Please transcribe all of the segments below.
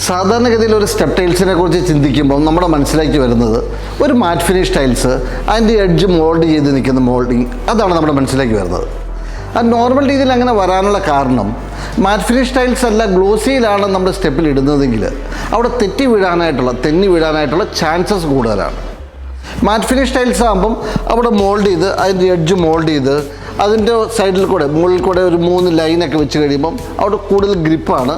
സാധാരണഗതിയിൽ ഒരു സ്റ്റെപ്പ് ടൈൽസിനെ കുറിച്ച് ചിന്തിക്കുമ്പോൾ നമ്മുടെ മനസ്സിലേക്ക് വരുന്നത് ഒരു മാറ്റ് ഫിനിഷ് ടൈൽസ്, അതിൻ്റെ എഡ്ജ് മോൾഡ് ചെയ്ത് നിൽക്കുന്ന മോൾഡിങ്, അതാണ് നമ്മുടെ മനസ്സിലേക്ക് വരുന്നത്. അത് നോർമൽ രീതിയിൽ അങ്ങനെ വരാനുള്ള കാരണം മാറ്റ് ഫിനിഷ് ടൈൽസ് അല്ല ഗ്ലോസിയിലാണ് നമ്മുടെ സ്റ്റെപ്പിൽ ഇടുന്നതെങ്കിൽ അവിടെ തെന്നി വീഴാനായിട്ടുള്ള ചാൻസസ് കൂടുതലാണ്. മാറ്റ് ഫിനിഷ് ടൈൽസ് ആകുമ്പം അവിടെ മോൾഡ് ചെയ്ത് അതിൻ്റെ എഡ്ജ് മോൾഡ് ചെയ്ത് അതിൻ്റെ സൈഡിൽ കൂടെ മുകളിൽ കൂടെ ഒരു 3 ലൈനൊക്കെ വെച്ച് കഴിയുമ്പം അവിടെ കൂടുതൽ ഗ്രിപ്പാണ്,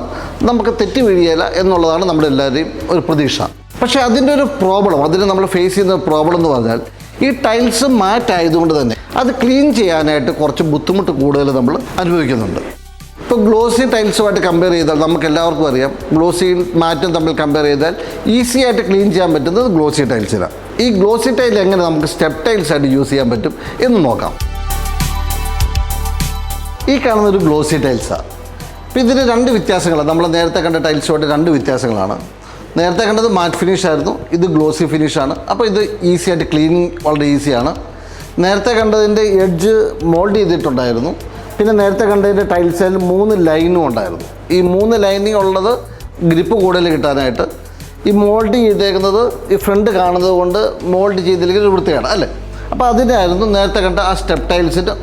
നമുക്ക് തെറ്റി വീഴിയില്ല എന്നുള്ളതാണ് നമ്മുടെ എല്ലാവരുടെയും ഒരു പ്രതീക്ഷ. പക്ഷേ അതിൻ്റെ ഒരു പ്രോബ്ലം, അതിന് നമ്മൾ ഫേസ് ചെയ്യുന്ന പ്രോബ്ലം എന്ന് പറഞ്ഞാൽ ഈ ടൈൽസ് മാറ്റ് ആയതുകൊണ്ട് തന്നെ അത് ക്ലീൻ ചെയ്യാനായിട്ട് കുറച്ച് ബുദ്ധിമുട്ട് കൂടുതൽ നമ്മൾ അനുഭവിക്കുന്നുണ്ട്. ഇപ്പോൾ ഗ്ലോസി ടൈൽസുമായിട്ട് കമ്പയർ ചെയ്താൽ നമുക്ക് എല്ലാവർക്കും അറിയാം, ഗ്ലോസിയും മാറ്റും തമ്മിൽ കമ്പയർ ചെയ്താൽ ഈസി ആയിട്ട് ക്ലീൻ ചെയ്യാൻ പറ്റുന്നത് ഗ്ലോസി ടൈൽസിലാണ്. ഈ ഗ്ലോസി ടൈൽ എങ്ങനെ നമുക്ക് സ്റ്റെപ്പ് ടൈൽസായിട്ട് യൂസ് ചെയ്യാൻ പറ്റും എന്ന് നോക്കാം. ഈ കാണുന്നൊരു ഗ്ലോസി ടൈൽസാണ്. അപ്പോൾ ഇതിന് 2 വ്യത്യാസങ്ങളാണ്. നമ്മൾ നേരത്തെ കണ്ട ടൈൽസുമായിട്ട് 2 വ്യത്യാസങ്ങളാണ്. നേരത്തെ കണ്ടത് മാറ്റ് ഫിനിഷ് ആയിരുന്നു, ഇത് ഗ്ലോസി ഫിനിഷാണ്. അപ്പോൾ ഇത് ഈസി ആയിട്ട് ക്ലീനിങ് വളരെ ഈസിയാണ്. നേരത്തെ കണ്ടതിൻ്റെ എഡ്ജ് മോൾഡ് ചെയ്തിട്ടുണ്ടായിരുന്നു. പിന്നെ നേരത്തെ കണ്ടതിൻ്റെ ടൈൽസിൽ 3 ലൈനും ഉണ്ടായിരുന്നു. ഈ 3 ലൈനിങ് ഉള്ളത് ഗ്രിപ്പ് കൂടുതൽ കിട്ടാനായിട്ട്. ഈ മോൾഡ് ചെയ്തേക്കുന്നത് ഈ ഫ്രണ്ട് കാണുന്നത് കൊണ്ട് മോൾഡ് ചെയ്തില്ലെങ്കിൽ ഒരു വൃത്തിയാണ് അല്ലേ. അപ്പോൾ അതിനായിരുന്നു നേരത്തെ കണ്ട ആ സ്റ്റെപ്പ് ടൈൽസിൻ്റെ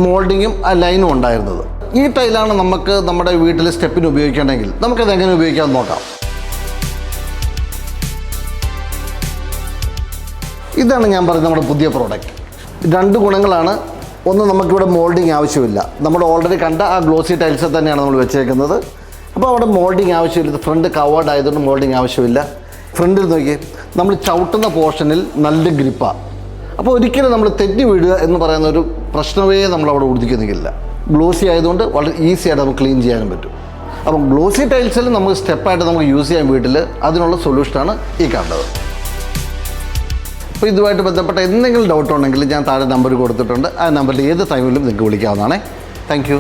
മോൾഡിങ്ങും ആ ലൈനും ഉണ്ടായിരുന്നത്. ഈ ടൈലാണ് നമുക്ക് നമ്മുടെ വീട്ടിൽ സ്റ്റെപ്പിന് ഉപയോഗിക്കണമെങ്കിൽ നമുക്കത് എങ്ങനെ ഉപയോഗിക്കാമെന്ന് നോക്കാം. ഇതാണ് ഞാൻ പറയുന്നത് നമ്മുടെ പുതിയ പ്രോഡക്റ്റ്. 2 ഗുണങ്ങളാണ്. ഒന്ന്, നമുക്കിവിടെ മോൾഡിങ് ആവശ്യമില്ല. നമ്മൾ ഓൾറെഡി കണ്ട ആ ഗ്ലോസി ടൈൽസിൽ തന്നെയാണ് നമ്മൾ വെച്ചേക്കുന്നത്. അപ്പോൾ അവിടെ മോൾഡിങ് ആവശ്യമില്ല. ഫ്രണ്ട് കവേർഡ് ആയതുകൊണ്ട് മോൾഡിങ് ആവശ്യമില്ല. ഫ്രണ്ടിൽ നോക്കി നമ്മൾ ചവിട്ടുന്ന പോർഷനിൽ നല്ല ഗ്രിപ്പാണ്. അപ്പോൾ ഒരിക്കലും നമ്മൾ തെറ്റി വീഴുക എന്ന് പറയുന്ന ഒരു പ്രശ്നമേ നമ്മളവിടെ ഉദിക്കുന്നില്ല. ഗ്ലോസി ആയതുകൊണ്ട് വളരെ ഈസി ആയിട്ട് നമുക്ക് ക്ലീൻ ചെയ്യാനും പറ്റും. അപ്പം ഗ്ലോസി ടൈൽസിൽ നമുക്ക് സ്റ്റെപ്പായിട്ട് നമുക്ക് യൂസ് ചെയ്യാൻ വീട്ടിൽ അതിനുള്ള സൊല്യൂഷനാണ് ഈ കണ്ടത്. അപ്പോൾ ഇതുമായിട്ട് ബന്ധപ്പെട്ട എന്തെങ്കിലും ഡൗട്ട് ഉണ്ടെങ്കിൽ ഞാൻ താഴെ നമ്പർ കൊടുത്തിട്ടുണ്ട്. ആ നമ്പറിൽ ഏത് ടൈമിലും നിങ്ങൾക്ക് വിളിക്കാവുന്നതാണ്. Thank U.